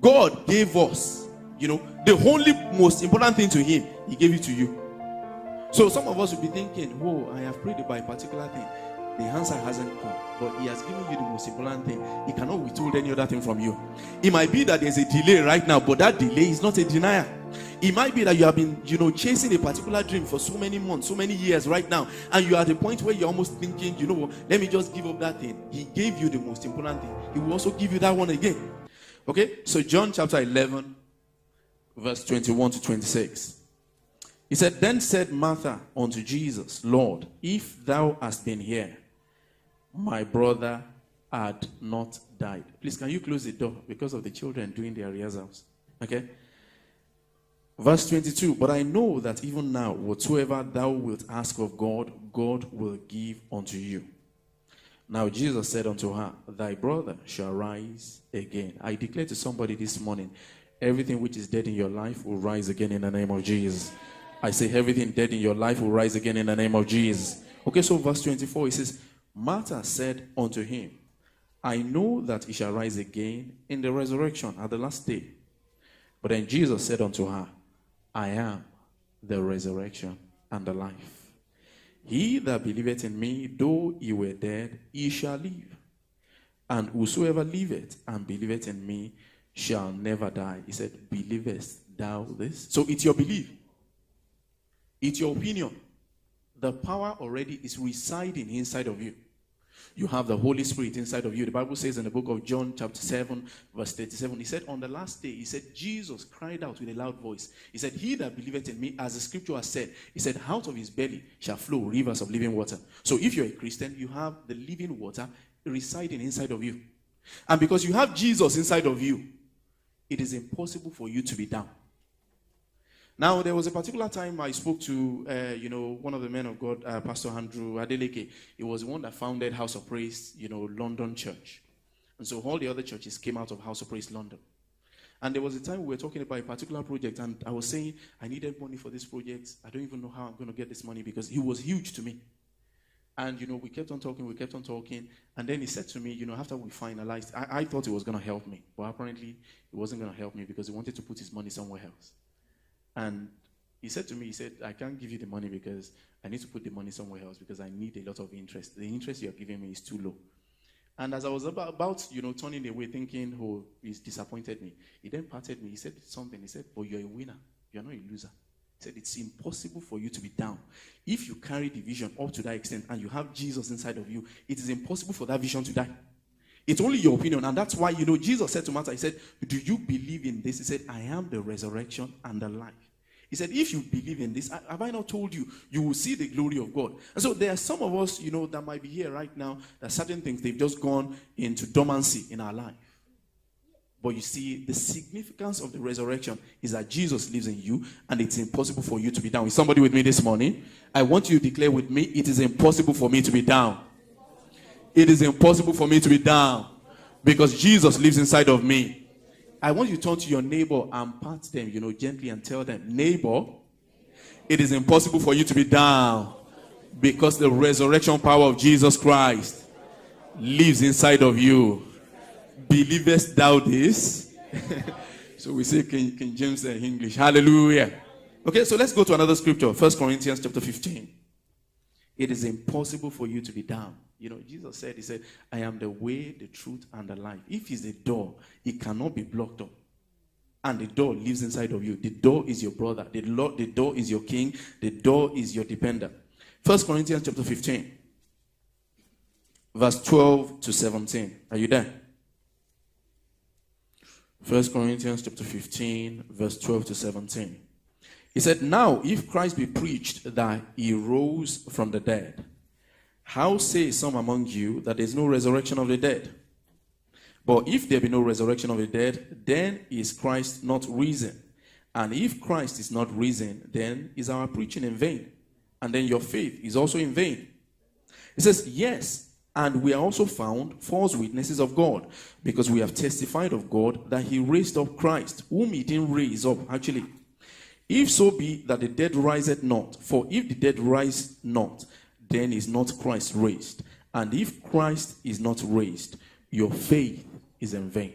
God gave us, the only most important thing to him, he gave it to you. So some of us will be thinking, oh, I have prayed about a particular thing. The answer hasn't come, but he has given you the most important thing. He cannot withhold any other thing from you. It might be that there's a delay right now, but that delay is not a denial. It might be that you have been, chasing a particular dream for so many months, so many years right now, and you are at a point where you're almost thinking, let me just give up that thing. He gave you the most important thing. He will also give you that one again. Okay, so John chapter 11, verse 21 to 26. He said, then said Martha unto Jesus, Lord, if thou hast been here, my brother had not died. Please, can you close the door because of the children doing their rehearsals? Okay. Verse 22, but I know that even now, whatsoever thou wilt ask of God, God will give unto you. Now Jesus said unto her, thy brother shall rise again. I declare to somebody this morning, everything which is dead in your life will rise again in the name of Jesus. I say everything dead in your life will rise again in the name of Jesus. Okay, so verse 24, it says, Martha said unto him, I know that he shall rise again in the resurrection at the last day. But then Jesus said unto her, I am the resurrection and the life. He that believeth in me, though he were dead, he shall live. And whosoever liveth and believeth in me shall never die. He said, believest thou this? So it's your belief. It's your opinion. The power already is residing inside of you. You have the Holy Spirit inside of you. The Bible says in the book of John chapter 7 verse 37, he said on the last day, he said, Jesus cried out with a loud voice. He said, he that believeth in me, as the scripture has said, he said, out of his belly shall flow rivers of living water. So if you're a Christian, you have the living water residing inside of you. And because you have Jesus inside of you, it is impossible for you to be down. Now, there was a particular time I spoke to, one of the men of God, Pastor Andrew Adeleke. He was the one that founded House of Praise, London Church. And so all the other churches came out of House of Praise London. And there was a time we were talking about a particular project, and I was saying, I needed money for this project. I don't even know how I'm going to get this money because it was huge to me. And, we kept on talking. And then he said to me, after we finalized, I thought it was going to help me. But apparently, it wasn't going to help me because he wanted to put his money somewhere else. And he said to me, I can't give you the money because I need to put the money somewhere else because I need a lot of interest. The interest you're giving me is too low. And as I was about turning away, thinking, oh, he's disappointed me, he then patted me. He said something. He said, but you're a winner. You're not a loser. He said, it's impossible for you to be down. If you carry the vision up to that extent and you have Jesus inside of you, it is impossible for that vision to die. It's only your opinion. And that's why, Jesus said to Martha, he said, do you believe in this? He said, I am the resurrection and the life. He said, if you believe in this, have I not told you, you will see the glory of God. And so there are some of us, that might be here right now, that certain things, they've just gone into dormancy in our life. But you see, the significance of the resurrection is that Jesus lives in you, and it's impossible for you to be down. Is somebody with me this morning? I want you to declare with me, it is impossible for me to be down. It is impossible for me to be down because Jesus lives inside of me. I want you to turn to your neighbor and pat them, gently and tell them, neighbor, it is impossible for you to be down because the resurrection power of Jesus Christ lives inside of you. Believest thou this? So we say King James in English. Hallelujah. Okay, so let's go to another scripture. 1 Corinthians chapter 15. It is impossible for you to be down. Jesus said, he said, I am the way, the truth, and the life. If he's the door, it cannot be blocked up. And the door lives inside of you. The door is your brother. The door is your king. The door is your dependent. 1 Corinthians chapter 15. Verse 12 to 17. Are you there? 1 Corinthians chapter 15, verse 12 to 17. He said, now if Christ be preached that he rose from the dead, how say some among you that there is no resurrection of the dead? But if there be no resurrection of the dead, then is Christ not risen? And if Christ is not risen, then is our preaching in vain, and then your faith is also in vain. It says, yes, and we are also found false witnesses of God, because we have testified of God that he raised up Christ, whom he didn't raise up, actually. If so be that the dead riseth not, for if the dead rise not, then is not Christ raised. And if Christ is not raised, your faith is in vain.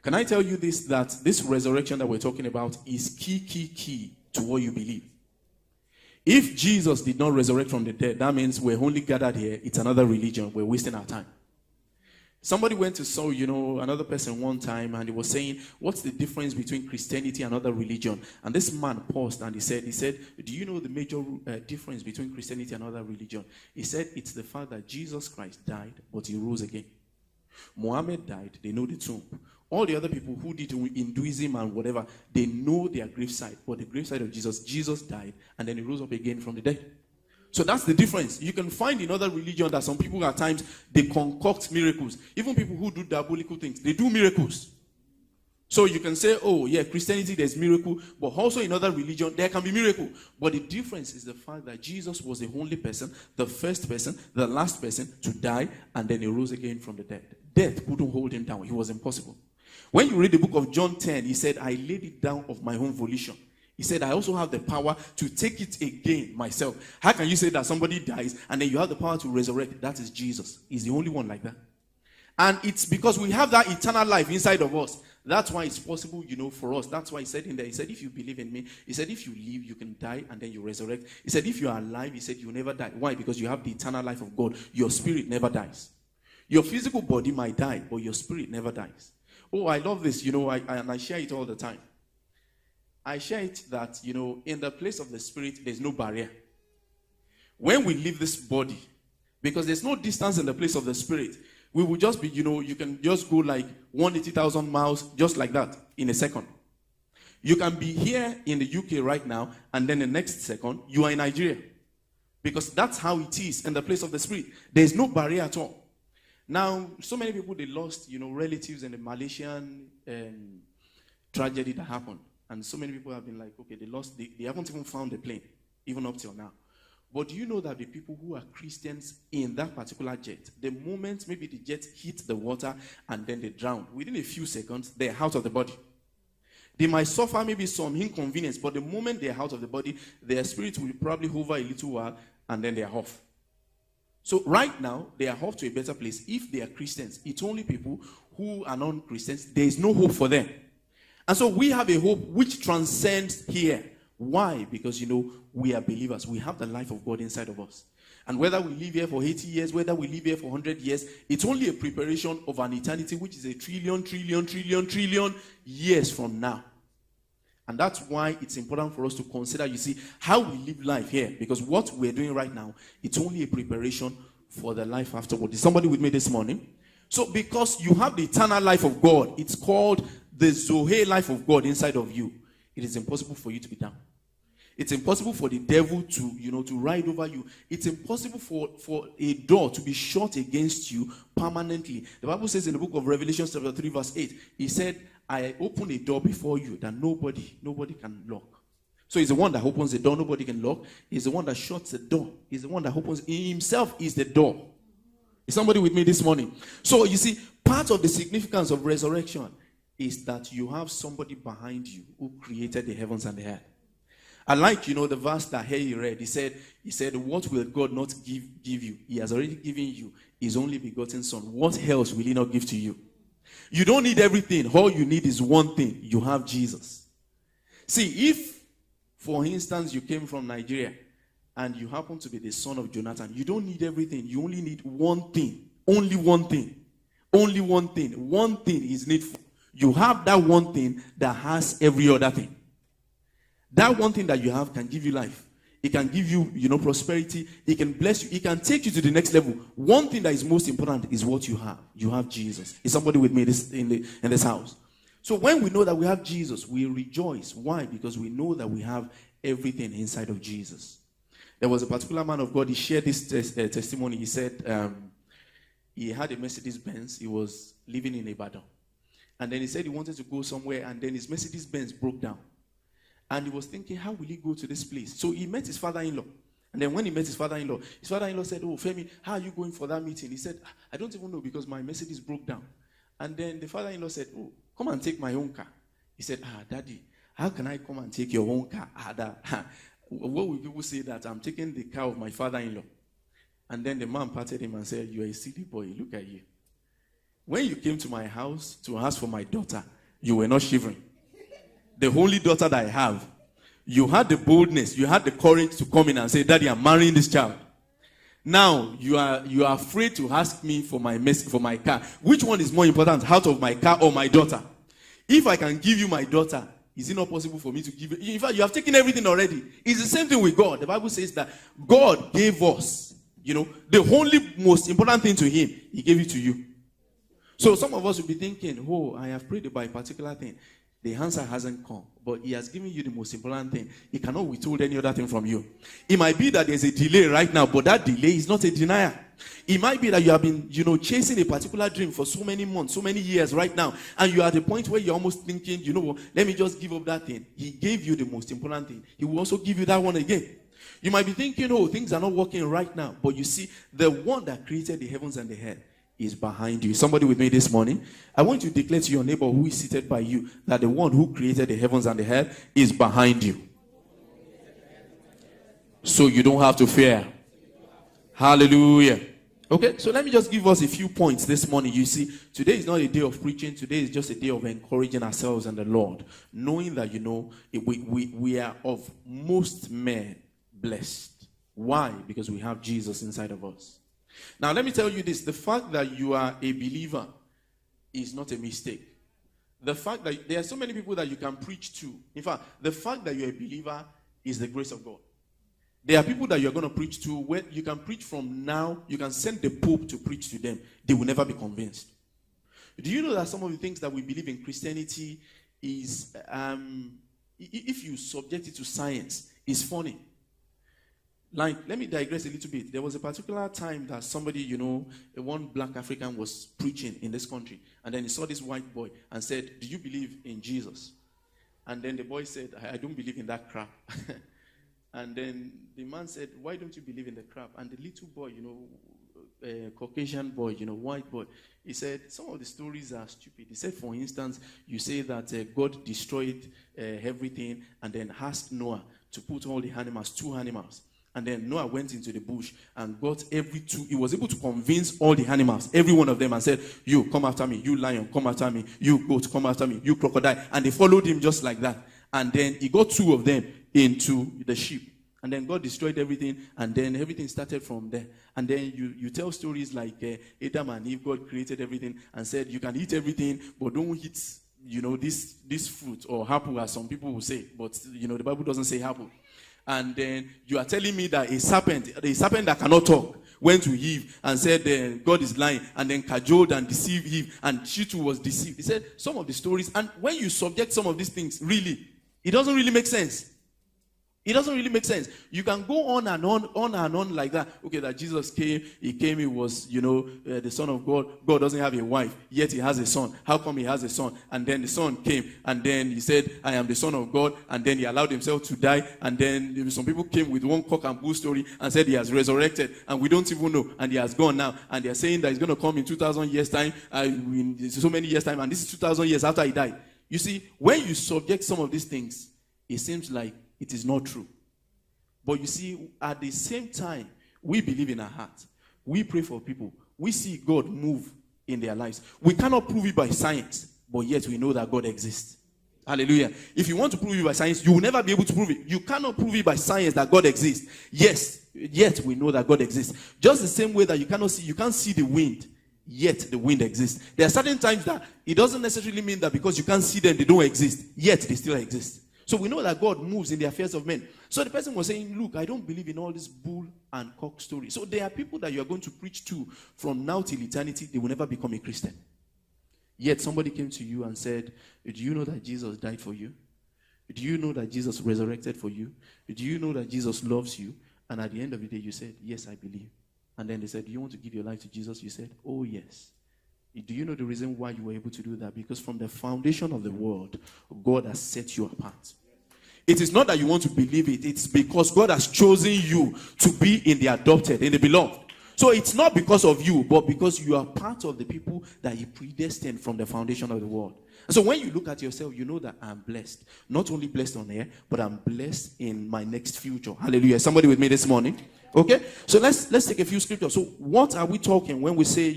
Can I tell you this, that this resurrection that we're talking about is key to what you believe? If Jesus did not resurrect from the dead, that means we're only gathered here. It's another religion. We're wasting our time. Somebody went to saw, another person one time, and he was saying, what's the difference between Christianity and other religion? And this man paused and he said, do you know the major difference between Christianity and other religion? He said, it's the fact that Jesus Christ died, but he rose again. Muhammad died, they know the tomb. All the other people who did Hinduism and whatever, they know their gravesite. But the gravesite of Jesus died, and then he rose up again from the dead. So that's the difference. You can find in other religions that some people at times, they concoct miracles. Even people who do diabolical things, they do miracles. So you can say, oh yeah, Christianity, there's miracle. But also in other religions, there can be miracle. But the difference is the fact that Jesus was the only person, the first person, the last person to die, and then he rose again from the dead. Death couldn't hold him down. It was impossible. When you read the book of John 10, he said, I laid it down of my own volition. He said, I also have the power to take it again myself. How can you say that somebody dies and then you have the power to resurrect? That is Jesus. He's the only one like that. And it's because we have that eternal life inside of us. That's why it's possible, for us. That's why he said in there, he said, if you believe in me, he said, if you live, you can die and then you resurrect. He said, if you are alive, he said, you never die. Why? Because you have the eternal life of God. Your spirit never dies. Your physical body might die, but your spirit never dies. Oh, I love this, I share it all the time. I share it that, in the place of the spirit, there's no barrier. When we leave this body, because there's no distance in the place of the spirit, we will just be, you can just go like 180,000 miles, just like that, in a second. You can be here in the UK right now, and then the next second, you are in Nigeria. Because that's how it is in the place of the spirit. There's no barrier at all. Now, so many people, they lost, relatives in the Malaysian tragedy that happened. And so many people have been like, okay, they haven't even found the plane, even up till now. But do you know that the people who are Christians in that particular jet, the moment maybe the jet hit the water and then they drowned, within a few seconds, they're out of the body. They might suffer maybe some inconvenience, but the moment they're out of the body, their spirit will probably hover a little while and then they're off. So right now, they are off to a better place. If they are Christians, it's only people who are non-Christians. There is no hope for them. And so we have a hope which transcends here. Why? Because, we are believers. We have the life of God inside of us. And whether we live here for 80 years, whether we live here for 100 years, it's only a preparation of an eternity which is a trillion years from now. And that's why it's important for us to consider, how we live life here. Because what we're doing right now, it's only a preparation for the life afterward. Is somebody with me this morning? So because you have the eternal life of God, it's called the Zoe life of God inside of you. It is impossible for you to be down. It's impossible for the devil to ride over you. It's impossible for a door to be shut against you permanently. The Bible says in the book of Revelation chapter 3 verse 8, he said, I open a door before you that nobody can lock. So he's the one that opens the door, nobody can lock. He's the one that shuts the door. He's the one that opens. He himself is the door. Is somebody with me this morning? So part of the significance of resurrection is that you have somebody behind you who created the heavens and the earth. I like, the verse that he read. He said, what will God not give you? He has already given you his only begotten son. What else will he not give to you? You don't need everything. All you need is one thing. You have Jesus. See, if, for instance, you came from Nigeria and you happen to be the son of Jonathan, you don't need everything. You only need one thing. Only one thing. Only one thing. One thing is needful. You have that one thing that has every other thing. That one thing that you have can give you life. It can give you, prosperity. It can bless you. It can take you to the next level. One thing that is most important is what you have. You have Jesus. Is somebody with me in this house? So when we know that we have Jesus, we rejoice. Why? Because we know that we have everything inside of Jesus. There was a particular man of God. He shared this testimony. He said he had a Mercedes Benz. He was living in Ibadan. And then he said he wanted to go somewhere, and then his Mercedes Benz broke down. And he was thinking, how will he go to this place? So he met his father-in-law. And then when he met his father-in-law said, oh, Femi, how are you going for that meeting? He said, I don't even know because my Mercedes broke down. And then the father-in-law said, oh, come and take my own car. He said, Daddy, how can I come and take your own car? What will people say that I'm taking the car of my father-in-law? And then the man patted him and said, you are a silly boy. Look at you. When you came to my house to ask for my daughter, you were not shivering. The only daughter that I have, you had the boldness, you had the courage to come in and say, Daddy, I'm marrying this child. Now you are afraid to ask me for my car. Which one is more important, out of my car or my daughter? If I can give you my daughter, is it not possible for me to give you? In fact, you have taken everything already. It's the same thing with God. The Bible says that God gave us, the only most important thing to him, he gave it to you. So some of us will be thinking, oh, I have prayed about a particular thing. The answer hasn't come, but he has given you the most important thing. He cannot withhold any other thing from you. It might be that there's a delay right now, but that delay is not a denial. It might be that you have been, chasing a particular dream for so many months, so many years right now, and you are at the point where you're almost thinking, let me just give up that thing. He gave you the most important thing. He will also give you that one again. You might be thinking, oh, things are not working right now, but you see, the one that created the heavens and the earth is behind you. Somebody with me this morning, I want you to declare to your neighbor who is seated by you that the one who created the heavens and the earth is behind you. So you don't have to fear. Hallelujah. Okay, so let me just give us a few points this morning. You see, today is not a day of preaching. Today is just a day of encouraging ourselves and the Lord, knowing that, we are of most men blessed. Why? Because we have Jesus inside of us. Now, let me tell you this. The fact that you are a believer is not a mistake. The fact that there are so many people that you can preach to. In fact, the fact that you're a believer is the grace of God. There are people that you're going to preach to where you can preach from now. You can send the Pope to preach to them. They will never be convinced. Do you know that some of the things that we believe in Christianity is, if you subject it to science, is funny. Like, let me digress a little bit. There was a particular time that somebody, one black African was preaching in this country. And then he saw this white boy and said, do you believe in Jesus? And then the boy said, I don't believe in that crap. And then the man said, why don't you believe in the crap? And the little boy, Caucasian boy, white boy, he said, some of the stories are stupid. He said, for instance, you say that God destroyed everything and then asked Noah to put all the animals, 2 animals. And then Noah went into the bush and got every 2. He was able to convince all the animals, every one of them, and said, you, come after me. You, lion, come after me. You, goat, come after me. You, crocodile. And they followed him just like that. And then he got 2 of them into the sheep. And then God destroyed everything. And then everything started from there. And then you tell stories like Adam and Eve, God created everything and said, you can eat everything, but don't eat, this fruit or apple, as some people will say. But, the Bible doesn't say apple. And then you are telling me that a serpent that cannot talk, went to Eve and said, God is lying, and then cajoled and deceived Eve, and she too was deceived. He said some of the stories, and when you subject some of these things, really, it doesn't really make sense. It doesn't really make sense. You can go on and on like that. Okay, that Jesus came, he was, the Son of God. God doesn't have a wife, yet he has a son. How come he has a son? And then the son came, and then he said, I am the Son of God, and then he allowed himself to die, and then some people came with one cock and bull story and said he has resurrected, and we don't even know, and he has gone now, and they are saying that he's going to come in 2,000 years time, in so many years time, and this is 2,000 years after he died. You see, when you subject some of these things, it seems like it is not true. But you see, at the same time, we believe in our heart. We pray for people. We see God move in their lives. We cannot prove it by science, but yet we know that God exists. Hallelujah. If you want to prove it by science, you will never be able to prove it. You cannot prove it by science that God exists. Yes, yet we know that God exists. Just the same way that you can't see the wind, yet the wind exists. There are certain times that it doesn't necessarily mean that because you can't see them, they don't exist, yet they still exist. So we know that God moves in the affairs of men. So the person was saying, look, I don't believe in all this bull and cock story. So there are people that you are going to preach to from now till eternity, they will never become a Christian. Yet somebody came to you and said, do you know that Jesus died for you? Do you know that Jesus resurrected for you? Do you know that Jesus loves you? And at the end of the day, you said, yes, I believe. And then they said, do you want to give your life to Jesus? You said, oh, yes. Do you know the reason why you were able to do that? Because from the foundation of the world, God has set you apart. It is not that you want to believe it. It's because God has chosen you to be in the adopted, in the beloved. So it's not because of you, but because you are part of the people that he predestined from the foundation of the world. And so when you look at yourself, you know that I'm blessed. Not only blessed on air, but I'm blessed in my next future. Hallelujah. Somebody with me this morning? Okay, so let's take a few scriptures. So what are we talking when we say,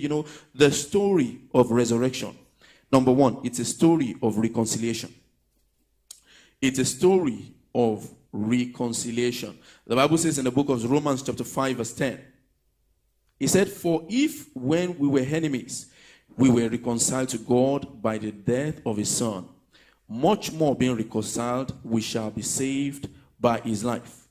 the story of resurrection? Number one, it's a story of reconciliation. It's a story of reconciliation. The Bible says in the book of Romans chapter 5 verse 10, it said, for if when we were enemies, we were reconciled to God by the death of his son, much more being reconciled, we shall be saved by his life.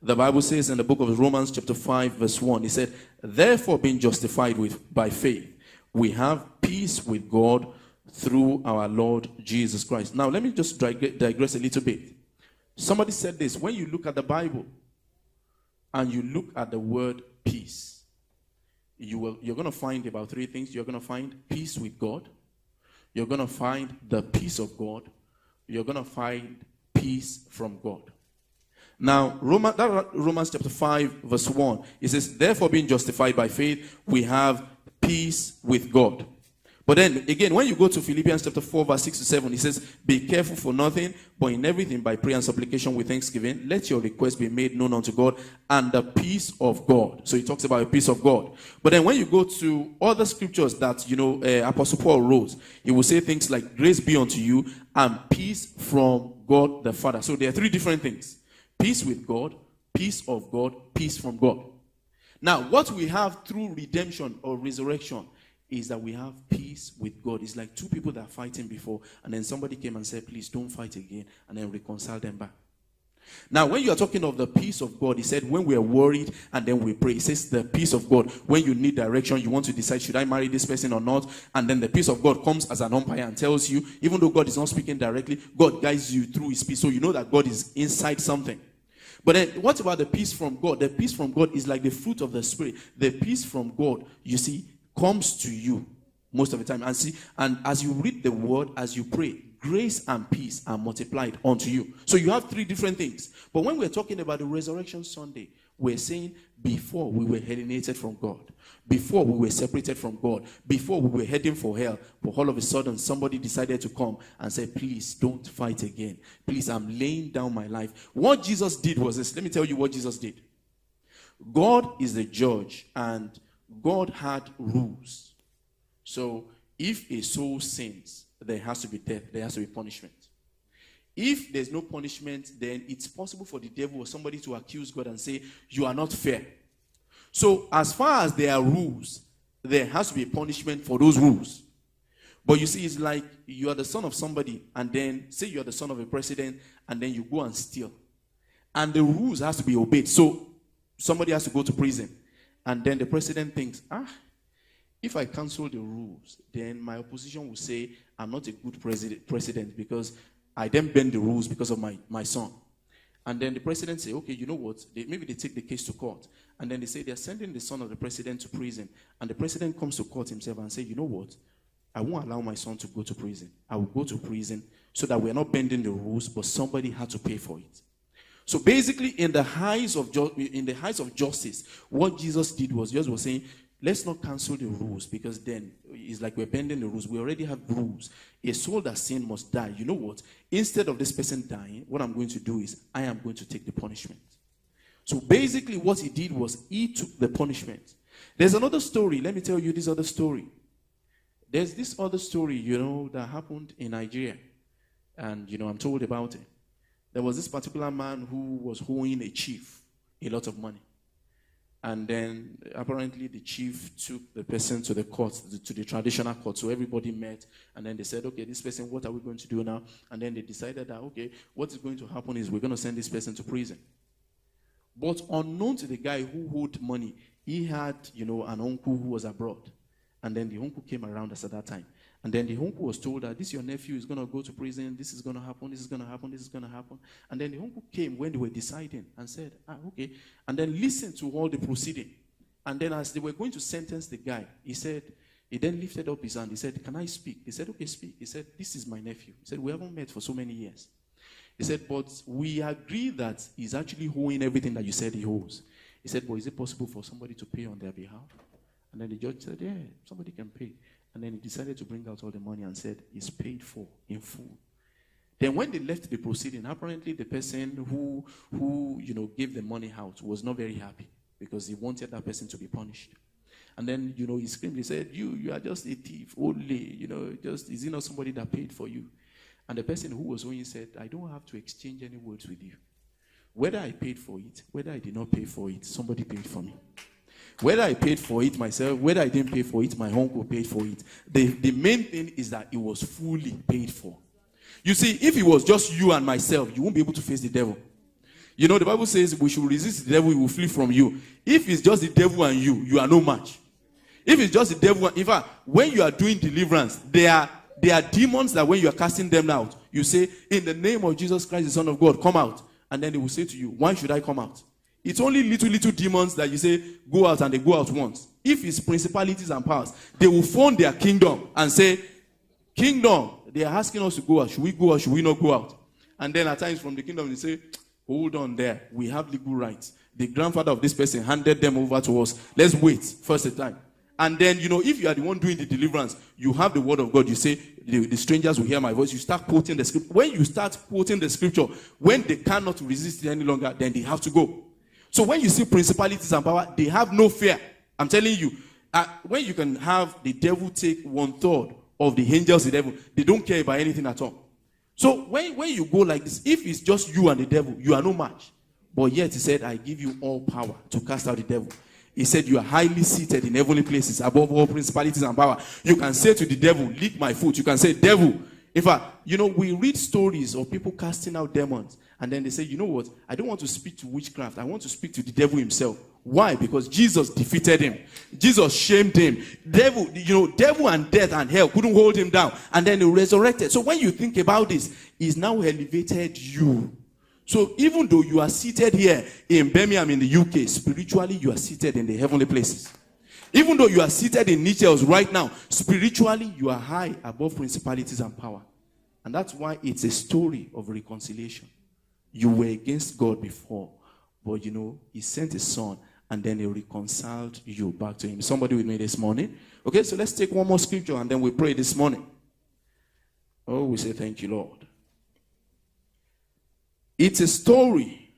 The Bible says in the book of Romans chapter 5 verse 1, it said, therefore being justified by faith, we have peace with God through our Lord Jesus Christ. Now let me just digress a little bit. Somebody said this, when you look at the Bible and you look at the word peace, you're going to find about three things. You're going to find peace with God. You're going to find the peace of God. You're going to find peace from God. Now, Romans chapter 5 verse 1, it says, therefore being justified by faith, we have peace with God. But then again, when you go to Philippians chapter 4 verse 6 to 7, it says, be careful for nothing, but in everything by prayer and supplication with thanksgiving, let your requests be made known unto God, and the peace of God. So he talks about the peace of God. But then when you go to other scriptures that, Apostle Paul wrote, he will say things like, grace be unto you and peace from God the Father. So there are three different things. Peace with God, peace of God, peace from God. Now, what we have through redemption or resurrection is that we have peace with God. It's like two people that are fighting before, and then somebody came and said, please don't fight again, and then reconcile them back. Now, when you are talking of the peace of God, he said, when we are worried and then we pray, he says the peace of God. When you need direction, you want to decide, should I marry this person or not? And then the peace of God comes as an umpire and tells you, even though God is not speaking directly, God guides you through his peace. So you know that God is inside something. But then what about the peace from God? The peace from God is like the fruit of the Spirit. The peace from God, you see, comes to you most of the time. And as you read the word, as you pray, grace and peace are multiplied unto you. So you have three different things. But when we're talking about the Resurrection Sunday, we're saying before we were alienated from God, before we were separated from God, before we were heading for hell, but all of a sudden somebody decided to come and say, please don't fight again. Please, I'm laying down my life. What Jesus did was this. Let me tell you what Jesus did. God is the judge, and God had rules. So if a soul sins, there has to be death, there has to be punishment. If there's no punishment, then it's possible for the devil or somebody to accuse God and say, you are not fair. So as far as there are rules, there has to be a punishment for those rules. But you see, it's like you are the son of somebody, and then say you are the son of a president, and then you go and steal. And the rules has to be obeyed. So somebody has to go to prison. And then the president thinks, if I cancel the rules, then my opposition will say I'm not a good president because I then bend the rules because of my son. And then the president say, okay, you know what? Maybe they take the case to court. And then they say they're sending the son of the president to prison. And the president comes to court himself and say, you know what? I won't allow my son to go to prison. I will go to prison so that we're not bending the rules, but somebody had to pay for it. So basically, in the heights of justice, what Jesus did was just was saying, let's not cancel the rules, because then it's like we're bending the rules. We already have rules. A soul that sin must die. You know what? Instead of this person dying, what I'm going to do is I am going to take the punishment. So basically, what he did was he took the punishment. There's another story. Let me tell you this other story. There's this other story, that happened in Nigeria, and I'm told about it. There was this particular man who was owing a chief a lot of money. And then apparently the chief took the person to the court, to the traditional court. So everybody met, and then they said, okay, this person, what are we going to do now? And then they decided that, okay, what is going to happen is we're going to send this person to prison. But unknown to the guy who owed money, he had, an uncle who was abroad. And then the uncle came around us at that time. And then the uncle was told that this your nephew is going to go to prison, this is going to happen, this is going to happen, this is going to happen. And then the uncle came when they were deciding and said, okay. And then listened to all the proceeding. And then as they were going to sentence the guy, he then lifted up his hand. He said, can I speak? He said, okay, speak. He said, this is my nephew. He said, we haven't met for so many years. He said, but we agree that he's actually owing everything that you said he owes. He said, but is it possible for somebody to pay on their behalf? And then the judge said, yeah, somebody can pay. And then he decided to bring out all the money and said, it's paid for in full. Then when they left the proceeding, apparently the person who gave the money out was not very happy because he wanted that person to be punished. And then, he screamed. He said, you are just a thief only. Is it not somebody that paid for you? And the person who was owing said, I don't have to exchange any words with you. Whether I paid for it, whether I did not pay for it, somebody paid for me. Whether I paid for it myself, whether I didn't pay for it, my uncle paid for it. The main thing is that it was fully paid for. You see, if it was just you and myself, you won't be able to face the devil. The Bible says we should resist the devil, he will flee from you. If it's just the devil and you are no match. If it's just the devil, in fact, when you are doing deliverance, there are demons that when you are casting them out, you say, in the name of Jesus Christ, the Son of God, come out. And then they will say to you, why should I come out? It's only little demons that you say, go out, and they go out once. If it's principalities and powers, they will phone their kingdom and say, kingdom, they are asking us to go out. Should we go out? Should we not go out? And then at times from the kingdom, they say, hold on there. We have legal rights. The grandfather of this person handed them over to us. Let's wait first a time. And then, if you are the one doing the deliverance, you have the word of God. You say, the strangers will hear my voice. You start quoting the scripture. When you start quoting the scripture, when they cannot resist it any longer, then they have to go. So when you see principalities and power, they have no fear. I'm telling you, when you can have the devil take 1/3 of the angels in heaven, they don't care about anything at all. So when you go like this, if it's just you and the devil, you are no match. But yet he said, I give you all power to cast out the devil. He said, you are highly seated in heavenly places above all principalities and power. You can say to the devil, lick my foot. You can say, devil. In fact, we read stories of people casting out demons. And then they say, you know what? I don't want to speak to witchcraft. I want to speak to the devil himself. Why? Because Jesus defeated him. Jesus shamed him. Devil and death and hell couldn't hold him down. And then he resurrected. So when you think about this, he's now elevated you. So even though you are seated here in Birmingham in the UK, spiritually you are seated in the heavenly places. Even though you are seated in Nichels right now, spiritually you are high above principalities and power. And that's why it's a story of reconciliation. You were against God before, but he sent his son and then he reconciled you back to him. Somebody with me this morning? Okay, so let's take one more scripture and then we pray this morning. Oh, we say thank you, Lord. It's a story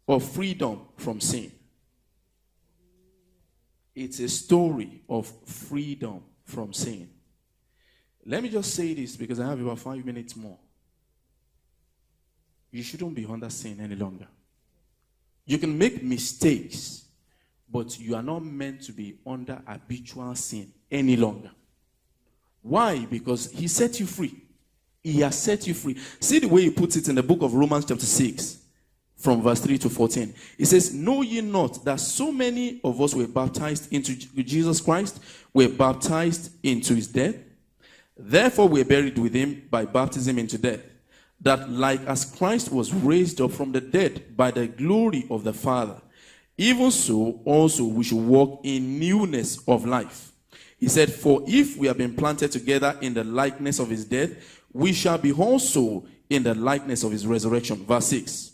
of freedom from sin. It's a story of freedom from sin. Let me just say this because I have about 5 minutes more. You shouldn't be under sin any longer. You can make mistakes, but you are not meant to be under habitual sin any longer. Why? Because he set you free. He has set you free. See the way he puts it in the book of Romans chapter 6, from verse 3 to 14. It says, know ye not that so many of us were baptized into Jesus Christ, were baptized into his death? Therefore we are buried with him by baptism into death, that like as Christ was raised up from the dead by the glory of the Father, even so also we should walk in newness of life. He said, for if we have been planted together in the likeness of his death, we shall be also in the likeness of his resurrection. Verse 6.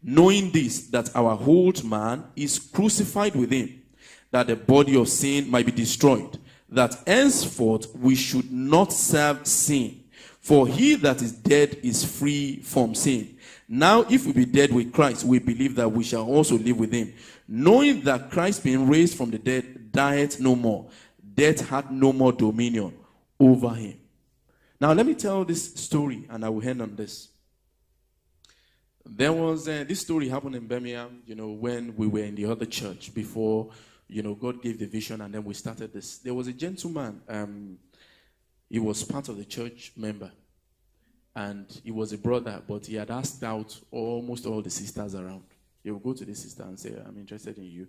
Knowing this, that our old man is crucified with him, that the body of sin might be destroyed, that henceforth we should not serve sin. For he that is dead is free from sin. Now if we be dead with Christ, we believe that we shall also live with him, knowing that Christ being raised from the dead dieth no more. Death had no more dominion over him. Now let me tell this story and I will end on this. There was this story happened in Birmingham, when we were in the other church before, God gave the vision and then we started this. There was a gentleman, he was part of the church member and he was a brother, but he had asked out almost all the sisters around. He would go to the sister and say, I'm interested in you.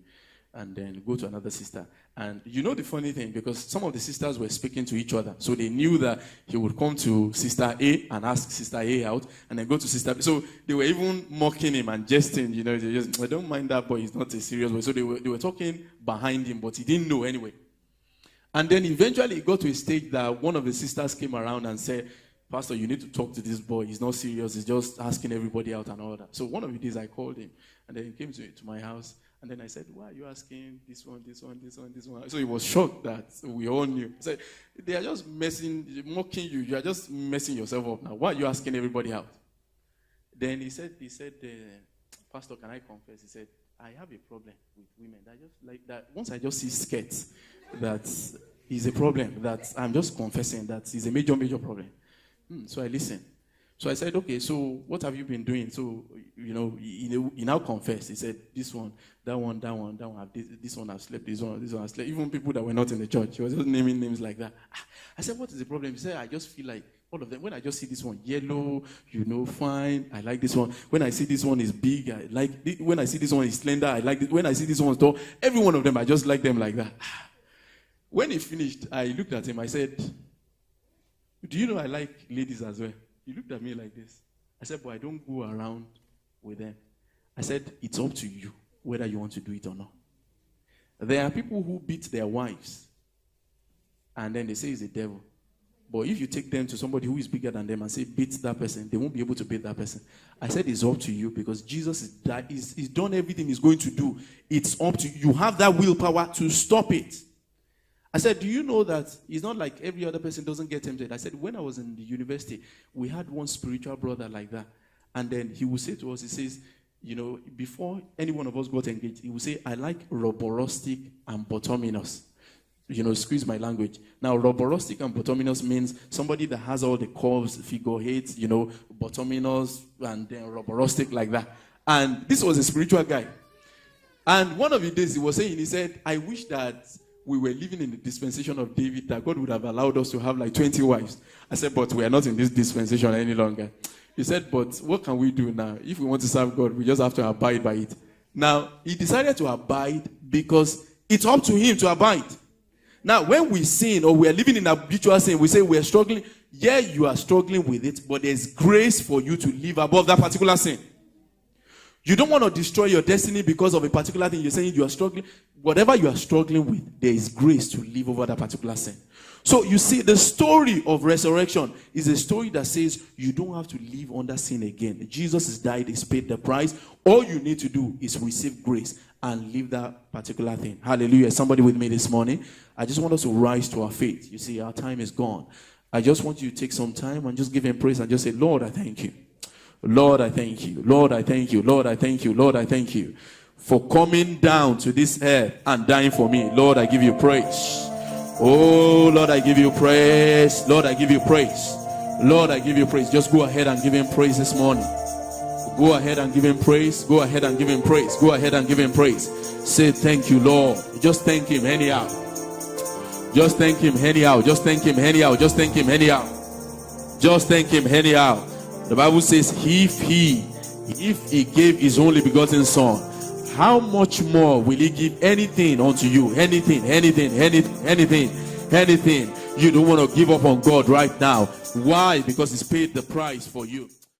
And then go to another sister. And the funny thing, because some of the sisters were speaking to each other. So they knew that he would come to sister A and ask sister A out, and then go to sister B. So they were even mocking him and jesting, they just, I don't mind that boy, he's not a serious boy. So they were talking behind him, but he didn't know anyway. And then eventually it got to a stage that one of the sisters came around and said, Pastor, you need to talk to this boy. He's not serious. He's just asking everybody out and all that. So one of the days I called him, and then he came to my house. And then I said, why are you asking this one? So he was shocked that we all knew. I said, they are just mocking you. You are just messing yourself up now. Why are you asking everybody out? Then he said, Pastor, can I confess? He said, I have a problem with women. I just like that. Once I just see skirts, that is a problem. That I'm just confessing that is a major problem. So I listened. So I said, okay, so what have you been doing? So, he now confessed. He said, this one, that one, this one has slept, this one has slept. Even people that were not in the church, he was just naming names like that. I said, what is the problem? He said, I just feel like all of them, when I just see this one, yellow, fine, I like this one. When I see this one is big, I like it. When I see this one is slender, I like it. When I see this one is tall, every one of them, I just like them like that. When he finished, I looked at him. I said, do you know I like ladies as well? He looked at me like this. I said, but I don't go around with them. I said, it's up to you whether you want to do it or not. There are people who beat their wives, and then they say it's the devil. But if you take them to somebody who is bigger than them and say, beat that person, they won't be able to beat that person. I said, it's up to you because Jesus is done everything he's going to do. It's up to you. You have that willpower to stop it. I said, do you know that it's not like every other person doesn't get tempted? I said, when I was in the university, we had one spiritual brother like that. And then he would say to us, he says, before any one of us got engaged, he would say, I like roborostic and botominus. Excuse my language. Now, roborostic and botominus means somebody that has all the curves, figure eights, botominus, and then roborostic like that. And this was a spiritual guy. And one of the days he was saying, he said, I wish that we were living in the dispensation of David, that God would have allowed us to have like 20 wives. I said, but we are not in this dispensation any longer. He said, but what can we do now? If we want to serve God, we just have to abide by it. Now, he decided to abide because it's up to him to abide. Now, when we sin or we are living in habitual sin, we say we are struggling. Yeah, you are struggling with it, but there's grace for you to live above that particular sin. You don't want to destroy your destiny because of a particular thing. You're saying you are struggling. Whatever you are struggling with, there is grace to live over that particular sin. So you see, the story of resurrection is a story that says you don't have to live under sin again. Jesus has died, he's paid the price. All you need to do is receive grace and live that particular thing. Hallelujah. Somebody with me this morning? I just want us to rise to our faith. You see, our time is gone. I just want you to take some time and just give him praise and just say, Lord, I thank you. Lord, I thank you. Lord, I thank you. Lord, I thank you. Lord, I thank you for coming down to this earth and dying for me. Lord, I give you praise. Oh, Lord, I give you praise. Lord, I give you praise. Lord, I give you praise. Just go ahead and give him praise this morning. Go ahead and give him praise. Go ahead and give him praise. Go ahead and give him praise. Say thank you, Lord. Just thank him anyhow. Just thank him anyhow. Just thank him anyhow. Just thank him anyhow. Just thank him anyhow. The Bible says, if he gave his only begotten son, how much more will he give anything unto you? Anything. You don't want to give up on God right now. Why? Because he's paid the price for you.